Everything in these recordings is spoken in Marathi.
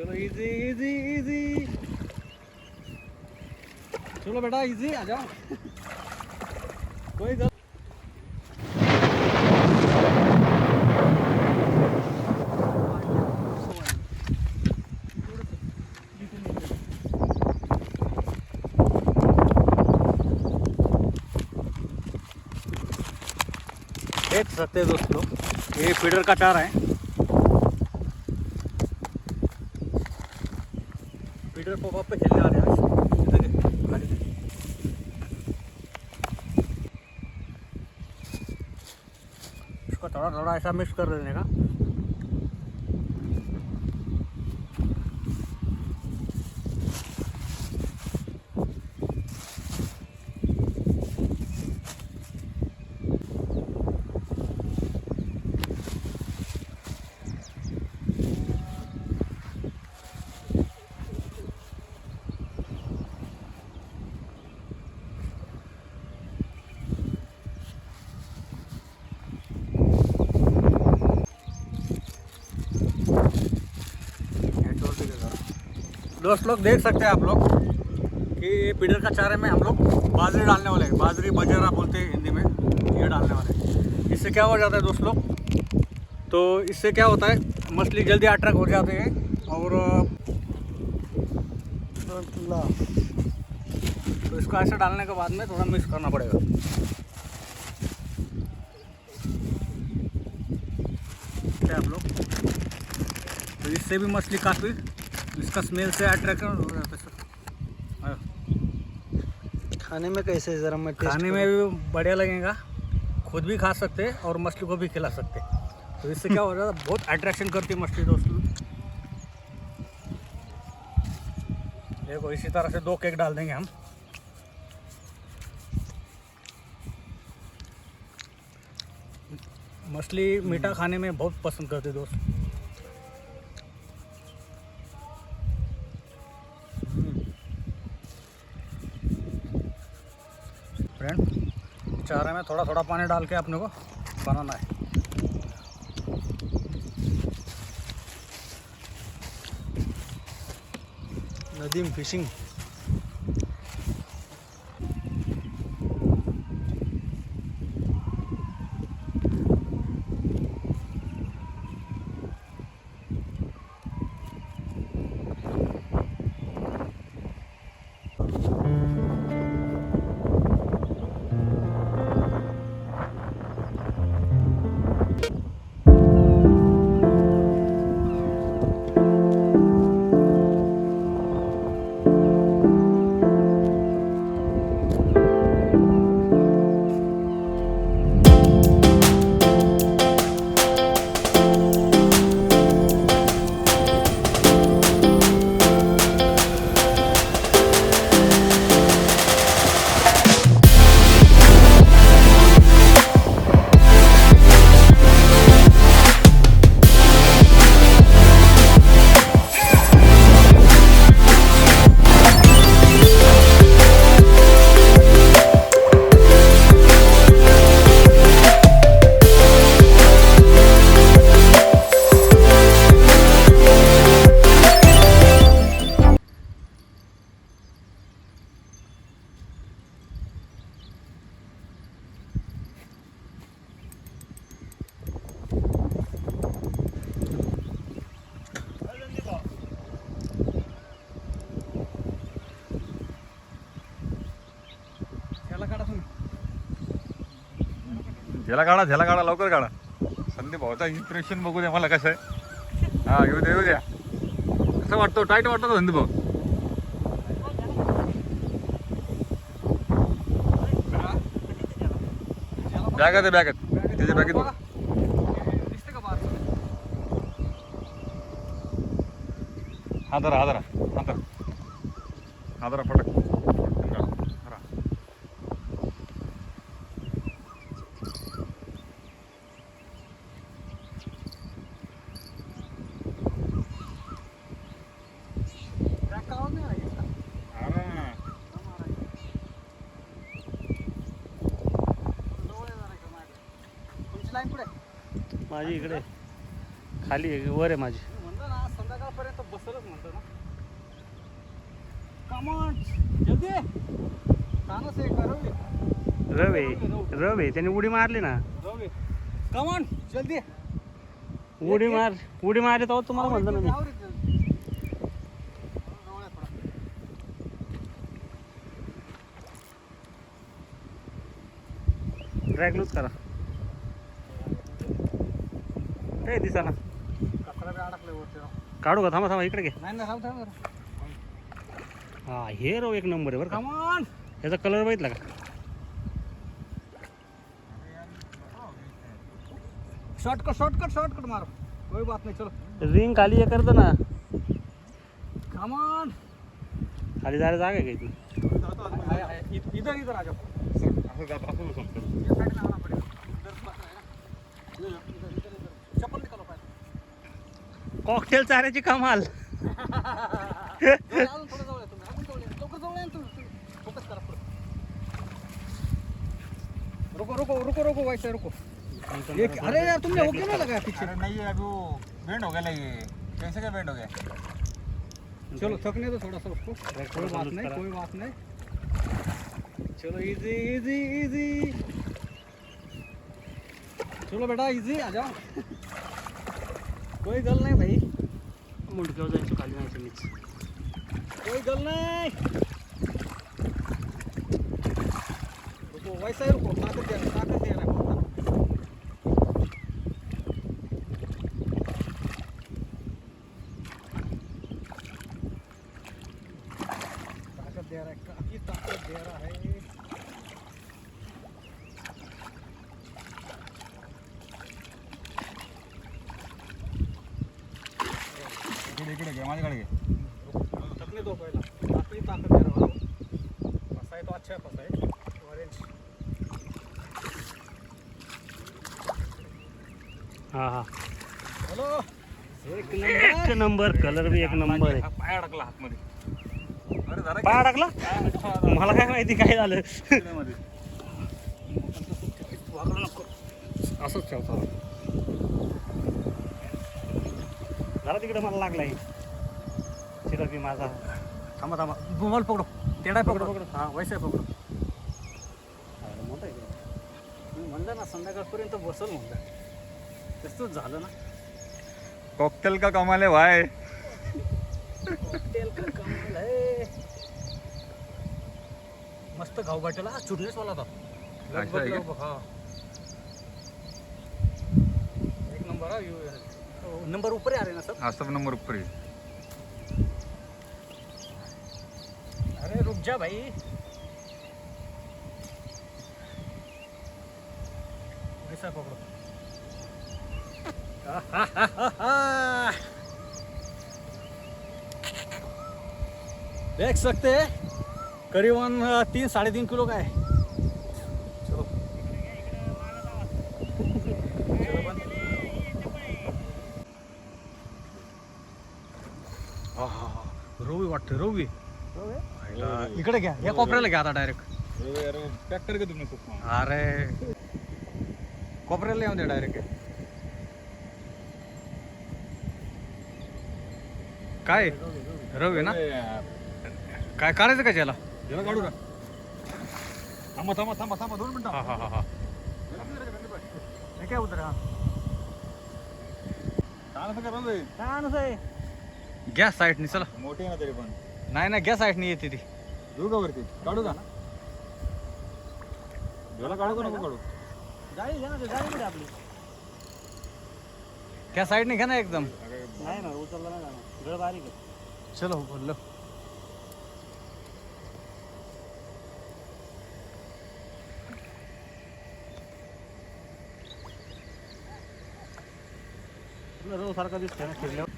चलो इजी इजी इजी, चलो बेटा इजी आ जाओ, कोई गल देख सकते हैं दोस्तों, ये फीडर का चारा है। फीडर पॉप पे खेलने आ रहे हैं। इसको थोड़ा थोड़ा ऐसा मिक्स कर देने का। दोस्त लोग देख सकते हैं आप लोग कि फीडर का चारे में हम लोग बाजरी डालने वाले हैं। बाजरी बजरा बोलते हैं हिंदी में, ये डालने वाले हैं। इससे क्या हो जाता है दोस्त लोग, तो इससे क्या होता है, मछली जल्दी अट्रैक्ट हो जाते हैं। और तो इसको ऐसे डालने के बाद में थोड़ा मिक्स करना पड़ेगा। क्या आप लोग, तो इससे भी मछली काफ़ी, इसका स्मेल से अट्रैक्ट हो जाता है सर। खाने में कैसे, ज़रा मैं खाने में भी बढ़िया लगेगा, खुद भी खा सकते हैं और मछली को भी खिला सकते हैं। तो इससे क्या हो जाता है, बहुत अट्रैक्शन करती है मछली दोस्तों। देखो इसी तरह से 2 केक डाल देंगे हम। मछली मीठा खाने में बहुत पसंद करती है दोस्त। फ्रेंड, चारे में थोड़ा थोड़ा पानी डाल के अपने को बनाना है। नदीम फिशिंग। झेला काढा लवकर काढा. संदीप भाऊचा इम्प्रेशन बघू द्या मला कसं आहे. हा येऊ द्या कसं वाटतो, टाईट वाटतो का संदीप भाऊ? बॅगात आहे, बॅगात त्याच्या बॅगेत बघा. हादरा फटक. माझी इकडे खाली वर आहे माझी. म्हणलं ना संध्याकाळपर्यंत बसलच म्हणलं. कमॉन जल्दी काना से रवे त्याने उडी मारली ना. कमॉन जल्दी उडी मारली तर तुम्हाला म्हणलं ना मी. ड्रॅग लूज करा. काय दिसा ना. कचरा बी अडकले वरती राव. काढू का? थांबा इकडे घे. नाही थांब थांब हा हे राव एक नंबर आहे बरं का. कमॉन याचा कलर बघितला का? शॉर्टकट मारो कोई बात नहीं चलो. रिंग खाली हे करतं ना. कमॉन खाली जायला जागा आहे का इथून? इधर आ जाओ. असं जात असं समजतं. ये साइड में आना पड़ेगा. इधर बसना है ना. इधर. चप्पल निकालो पहले. कॉकटेल चाऱ्याची कमाल. अजून थोडं जवळ आहे तुम्ही. अजून जवळ आहे. लवकर जवळ आहे ना तुम्ही. फोकस करा पुढे. रुको वैसे रुको. ये अरे यार तुमने वो क्यों नहीं लगाया पीछे? अरे नहीं अभी वो बैंड हो गया ना ये. कैसे क्या बैंड हो गया? चलो थकने दो थोड़ा सा उसको. कोई बात नहीं. चलो इजी. चलो बेटा इजी आ जाओ. कोई गल नहीं भाई. मुंडक्यावर जायचं खाली जायचं मीच. कोई गल नहीं. रुको वैसा ही रुको. ताकत दे रहा है बहुत. काफी ताकत दे रहा है. इकडे घे माझ्याकडे घे. थकने दो पहला. काफी ताकत दे रहा है. फंसा है तो अच्छा है फंसा है. ऑरेंज. हा चलो एक नंबर. कलर बी एक नंबर आहे. पाय अडकला हातमध्ये. अरे झालं पाय अडकला? मला काय माहिती काय झालं. मध्ये. असंच ठेवतो. झाला तिकडे मला लागलाय चिरपी माझा. थांबा मोबाईल पकडो. टेढ़ा पकडो. हाँ वैसे पकडो. मोठा आहे. म्हणलं ना संध्याकाळपर्यंत बसल म्हणलं. तसंच झालं ना. कॉकटेल का कमाल है भाई. तेल का कमाल है. मस्त घाव भेटला. चुडनेस वाला था. अच्छा आहे का? हाँ एक नंबर है. नंबर ऊपर ही आ रहे ना सब. हाँ सब नंबर ऊपर ही. अरे रुक जा भाई. वैसा पकड़ो. देख सकते हैं करीबन 3-3.5 किलो का है. चलो बंद. रोवी वाटते. रोवी इकडे घ्या. या कोपऱ्याला घ्या आता डायरेक्ट. अरे पॅक कर तुम्ही खूप. अरे कोपऱ्याला येऊन दे डायरेक्ट. काय रवी ना. काय करायचं का त्याला? याला काढू का? थांबा 2 मिनिटं. हा काय उतर. छान करा रे. आहे गॅस साईडनी. चला मोठी आहे ना तरी पण. नाही गॅस साईडनी येते ती. घेऊ का वरती? काढू का? याला काढू का नको काढू? जाळी घ्या ना. जाळी आपली. त्या साईडने घ्या ना एकदम. नाही ना उचलला नाही जाणार. गळ बारीक आहे. चलो बोललो. रव सारखा दिसतोय ना फिरल्यावर.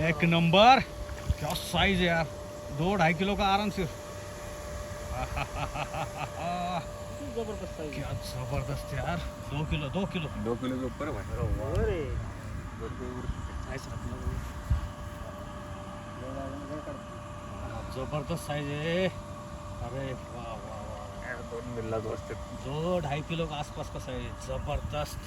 एक नंबर. क्या साइज है यार. 2-2.5 किलो का आराम से. जबरदस्त साइज क्या जबरदस्त यार, 2 किलो 2 किलो 2 किलो के ऊपर है भाई। अरे ऐसा जबरदस्त साइज है। अरे वाह वाह वाह, दोन मिल्ला दोस्त आहेत. 2-2.5 किलो के आसपास का साइज, जबरदस्त.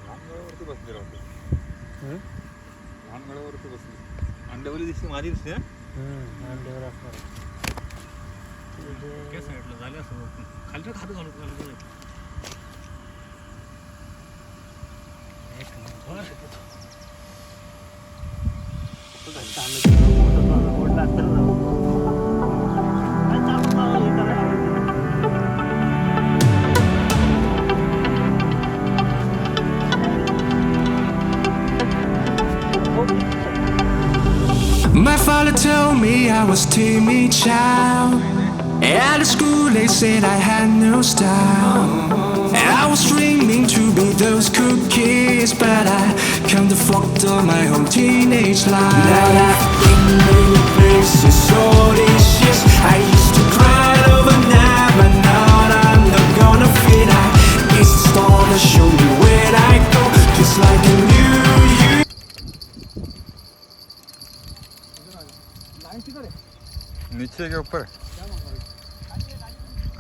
लहान गळ्यावरती बसली राहते. लहान गळ्यावरती बसली. अंड्यावली दिसते माझी दिसते हा? अंड्यावर असणार. काय सांगितलं झालं असं खाली खात घालू एक number. My father told me I was timid child. At school they said I had no style. I was dreaming to be those cool kids, but I can't afford my whole teenage life. Now I've been many places, all these years I used to cry overnight, but now I'm not gonna fit. It's the star that show me where I go, just like a new you. नीचे के ऊपर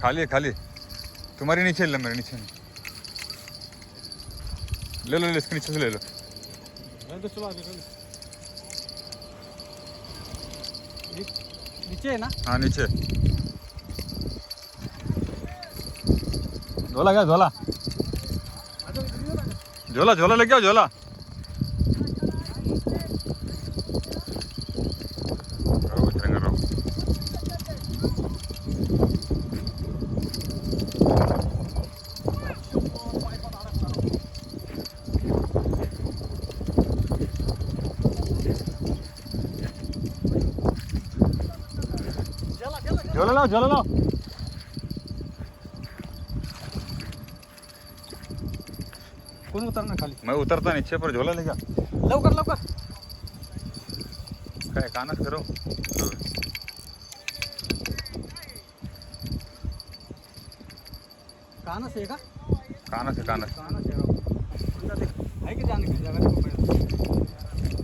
खाली है, खाली तुम्हारे नीचे ले, मेरे नीचे नहीं. ले लो इसके नीचे से ले लो. नीचे है ना. हाँ नीचे झोला क्या झोला झोला झोला लेके आओ झोला. रहो उतरेंगे रहो. झोला लाओ झोला लाओ. कोण उतरणार खाली. मैं उतरता नीचे पर झोला लेके आ. लवकर लवकर. काय कानात करो. कानस आहे का. कानात है कानात. कानस आहे राव. आहे की जाणे की जगाची पपई.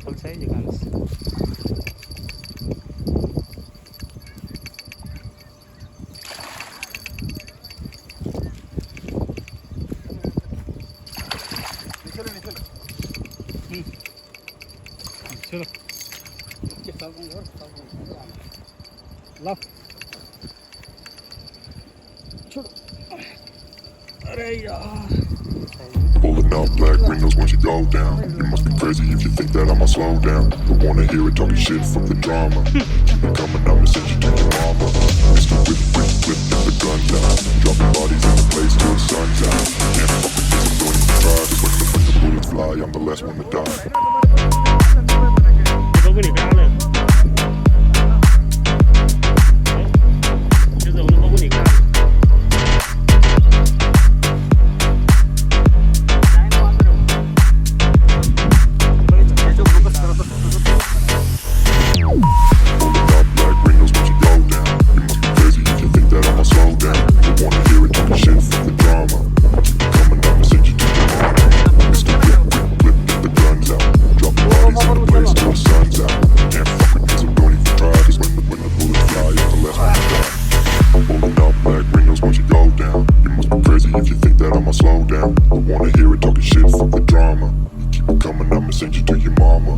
फुल साइज आहे कानस. चलो लाव. छोड़. अरे यार. Pulling up black windows once you go down. You must be crazy if you think that I'ma slow down. Don't wanna hear it talking shit from the drama. Keep it coming, I'ma send you to your mama. Mr. Whip, whip, whip, get the guns out. Dropping bodies in the place till the sun's out. Can't fuck with this, I'm going to try. Cause when the bullets fly, I'm the last one to die. बघून इकडे जाऊन बघून इकडे. Pulling up black windows once you go down. You must be crazy if you think that I'ma slow down. Don't wanna hear it talking shit from the drama. Keep it coming, I'ma send you to your mama. Mr. Whip, whip, whip, get the guns out. Dropping bodies in the place till the sun's out. Can't fuck with this, so don't even try. Cause when the bullets fly, I'm the last one to die. Pulling up black windows once you go down. You must be crazy if you think that I'ma slow down. Don't wanna hear it talking shit from the drama. Keep it coming, I'ma send you to your mama.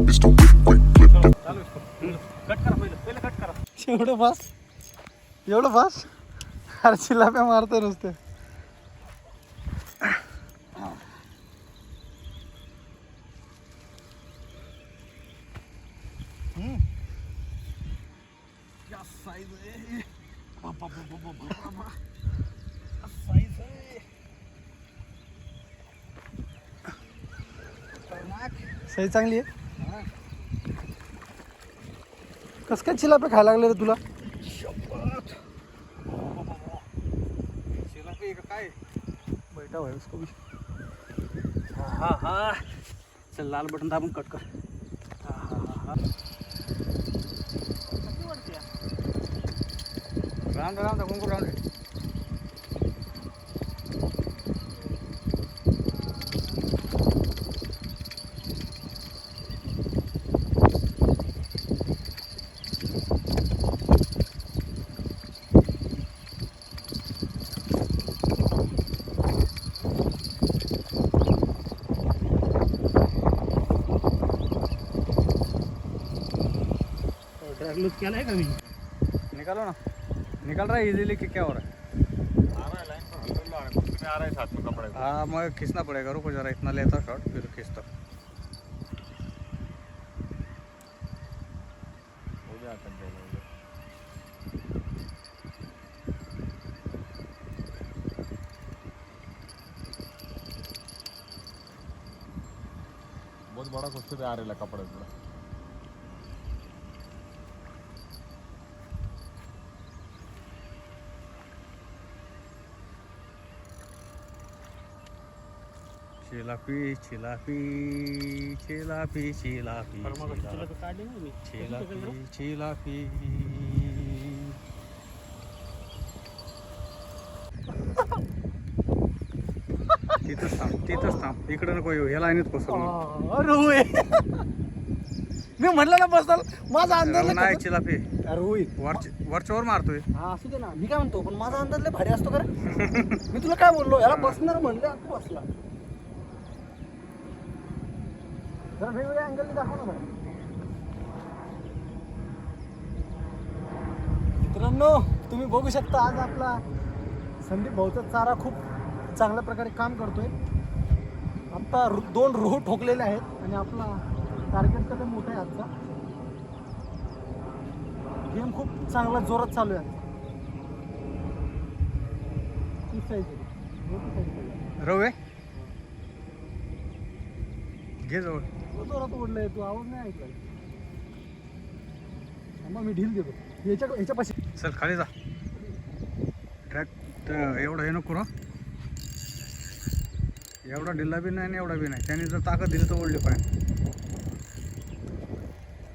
Mr. Whip, whip, clip the चालू इसको. कट करा पहिले पहिले कट करा. एवढं फास एवढं फास. अरे चिलाप्या मारतोय नुसते. क्या साइज है. बाबा बाबा बाबा साइज है. सही चांगली आहे. कसं काय चिलापे खायला लागले रे तुला? चिलापी का काय? बैठा भाई उसको भी. हा हा चल लाल बटन दाबून कट कर. राम दे कुंकू राम दे. ड्रॅग लूज केलाय का मी? निकालो ना. निकल रहा है इजीली कि क्या हो रहा है? आ रहा है लाइन पर हल्का आ रहा है, कुछ में आ रहा है साथ में कपड़े. हाँ मैं खींचना पड़ेगा. रुको जरा इतना लेता शॉट फिर खींचता. हो गया कंट्रोल हो गया. बहुत बड़ा कुछ पे आ रहा है कपड़े पूरा. चिलापी चिलापी चिलापी चिलापी चिलापी काढली ना मी. चिलापी चिलापी. तिथंच थांब. इकडं नको येऊ. ह्या लाईनीत बसव. रहू आहे. मी म्हटलं ना बसल माझा अंदाज लय नाही खतर- चिलापी रहू आहे. वरच्यावर मारतोय. हा असू दे ना. मी काय म्हणतो पण माझा अंदाज लय भारी असतो का रे? मी तुला काय बोललो याला बसणार म्हणलं तू बसला. जरा वेगवेगळ्या अँगलने दाखव ना मला. मित्रांनो तुम्ही बघू शकता आज आपला संदीप भाऊचा चारा खूप चांगल्या प्रकारे काम करतोय. आत्ता 2 रोह ठोकलेले आहेत आणि आपला टार्गेट तर मोठा आहे आजचा. गेम खूप चांगला जोरात चालू आहे. तीच size आहे. मोठी size आहे. रवे घे जवळ. जोरात ओढलंय तू आवाज नाही ऐकला. मग मी ढील देतो ह्याच्यापाशी. चल खाली जा. ट्रॅक एवढं हे नको ना. एवढा ढिल्ला बी नाही आणि एवढा बी नाही. त्याने जर ताकद दिली तर ओढली पाहिजे.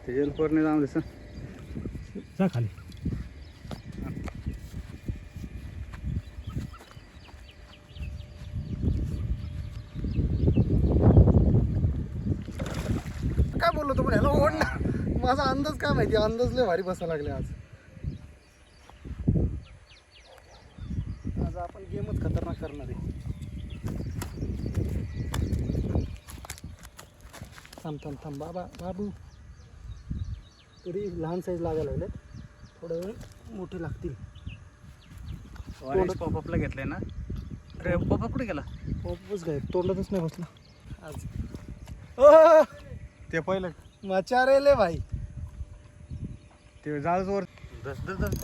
ते हेल्परने जाऊन दिसं. जा खाली. काय बोललो तू पण ह्याला ओढ ना. माझा अंदाज काय माहिती. अंदाज लय भारी बसायला लागले आज. आज आपण गेमच खतरनाक करणार आहे. थांब बाबू तरी लहान साईज लागायला लागले. थोडं वेळ मोठे लागतील. ऑरेंज पॉपअपला घेतलंय ना. अरे पॉपअप कुठे गेला? पॉपच काय तोडलंच नाही बसला आज. ते पहिलं मचारेले भाई. ते जाळजवर धस धस धस.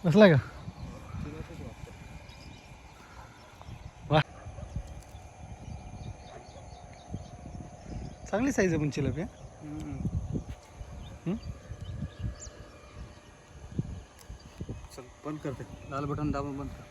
बसला का? चांगली साईज आहे पण चिलापी. चल बंद करते. लाल बटन दाबून बंद कर.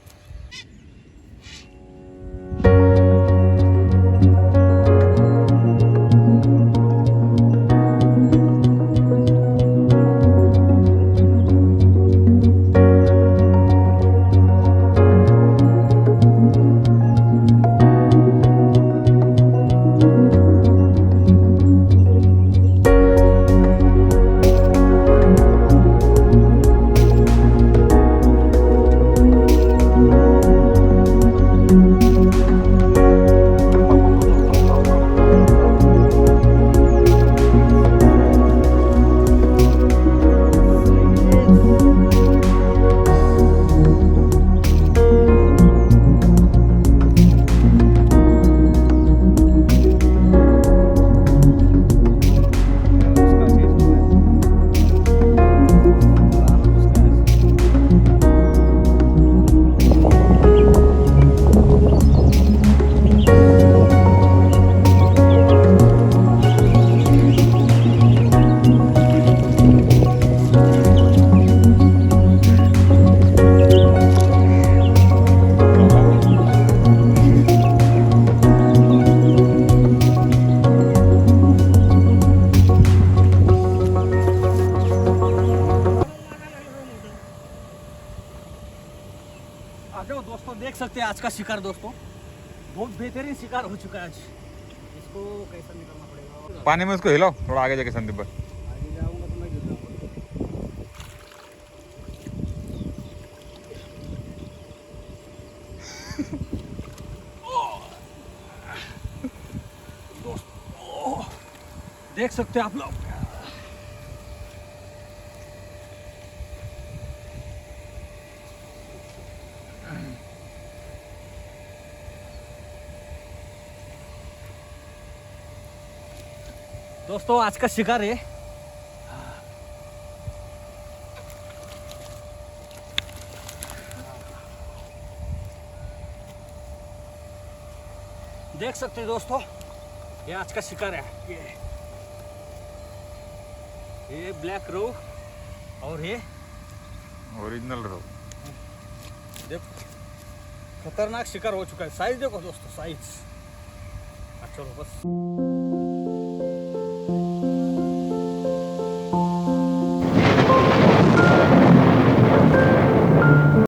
दोस्तों देख सकते हैं आज का शिकार दोस्तों, बहुत बेहतरीन शिकार हो चुका है आज। इसको कैसा निकालना पड़ेगा, पानी में उसको हिलाओ थोड़ा आगे जाके संदीप भाई। आगे जाऊंगा तो मैं गिर जाऊंगा। दोस्तों देख सकते हैं आप लोग, दोस्तों आज का शिकार है देख सकते हैं दोस्तों, ये आज का शिकार है। ये ब्लैक रो और ये ओरिजिनल रो। देखो खतरनाक शिकार हो चुका है। साइज देखो दोस्तों, साइज। चलो बस।